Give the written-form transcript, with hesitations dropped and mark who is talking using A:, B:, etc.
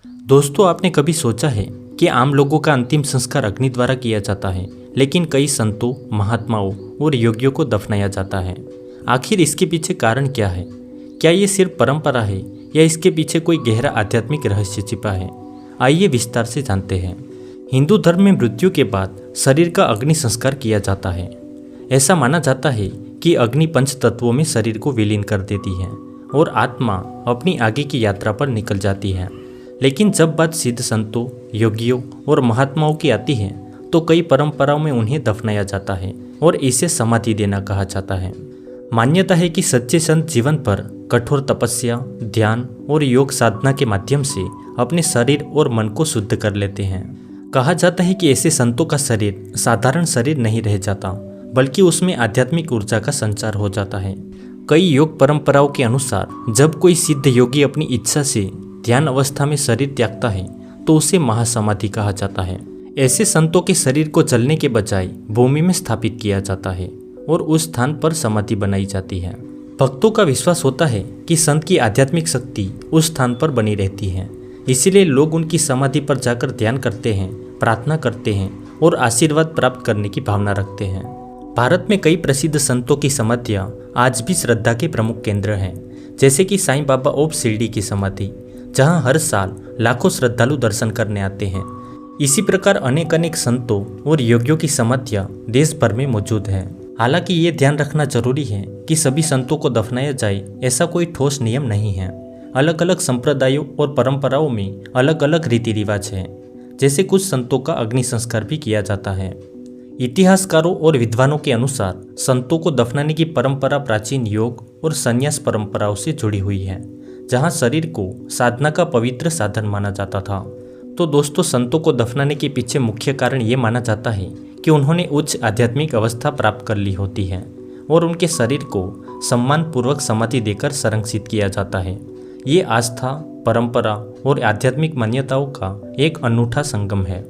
A: दोस्तों, आपने कभी सोचा है कि आम लोगों का अंतिम संस्कार अग्नि द्वारा किया जाता है, लेकिन कई संतों, महात्माओं और योगियों को दफनाया जाता है। आखिर इसके पीछे कारण क्या है? क्या ये सिर्फ परंपरा है या इसके पीछे कोई गहरा आध्यात्मिक रहस्य छिपा है? आइए विस्तार से जानते हैं। हिंदू धर्म में मृत्यु के बाद शरीर का अग्नि संस्कार किया जाता है। ऐसा माना जाता है कि अग्नि पंच तत्वों में शरीर को विलीन कर देती है और आत्मा अपनी आगे की यात्रा पर निकल जाती है। लेकिन जब बात सिद्ध संतों, योगियों और महात्माओं की आती है तो कई परंपराओं में उन्हें दफनाया जाता है और इसे समाधि देना कहा जाता है। मान्यता है कि सच्चे संत जीवन पर कठोर तपस्या, ध्यान और योग साधना के माध्यम से अपने शरीर और मन को शुद्ध कर लेते हैं। कहा जाता है कि ऐसे संतों का शरीर साधारण शरीर नहीं रह जाता, बल्कि उसमें आध्यात्मिक ऊर्जा का संचार हो जाता है। कई योग परंपराओं के अनुसार जब कोई सिद्ध योगी अपनी इच्छा से ध्यान अवस्था में शरीर त्यागता है तो उसे महासमाधि कहा जाता है। ऐसे संतों के शरीर को जलने के बजाय भूमि में स्थापित किया जाता है और उस स्थान पर समाधि बनाई जाती है। भक्तों का विश्वास होता है कि संत की आध्यात्मिक शक्ति उस स्थान पर बनी रहती है, इसीलिए लोग उनकी समाधि पर जाकर ध्यान करते हैं, प्रार्थना करते हैं और आशीर्वाद प्राप्त करने की भावना रखते हैं। भारत में कई प्रसिद्ध संतों की समाधियाँ आज भी श्रद्धा के प्रमुख केंद्र हैं, जैसे कि साईं बाबा ऑफ शिरडी की समाधि, जहां हर साल लाखों श्रद्धालु दर्शन करने आते हैं। इसी प्रकार अनेक संतों और योगियों की समाधियाँ देश भर में मौजूद हैं। हालांकि ये ध्यान रखना जरूरी है कि सभी संतों को दफनाया जाए, ऐसा कोई ठोस नियम नहीं है। अलग अलग संप्रदायों और परंपराओं में अलग अलग रीति रिवाज हैं। जैसे कुछ संतों का अग्नि संस्कार भी किया जाता है। इतिहासकारों और विद्वानों के अनुसार संतों को दफनाने की परंपरा प्राचीन योग और संन्यास परंपराओं से जुड़ी हुई है, जहां शरीर को साधना का पवित्र साधन माना जाता था। तो दोस्तों, संतों को दफनाने के पीछे मुख्य कारण ये माना जाता है कि उन्होंने उच्च आध्यात्मिक अवस्था प्राप्त कर ली होती है और उनके शरीर को सम्मानपूर्वक समाधि देकर संरक्षित किया जाता है। ये आस्था, परंपरा और आध्यात्मिक मान्यताओं का एक अनूठा संगम है।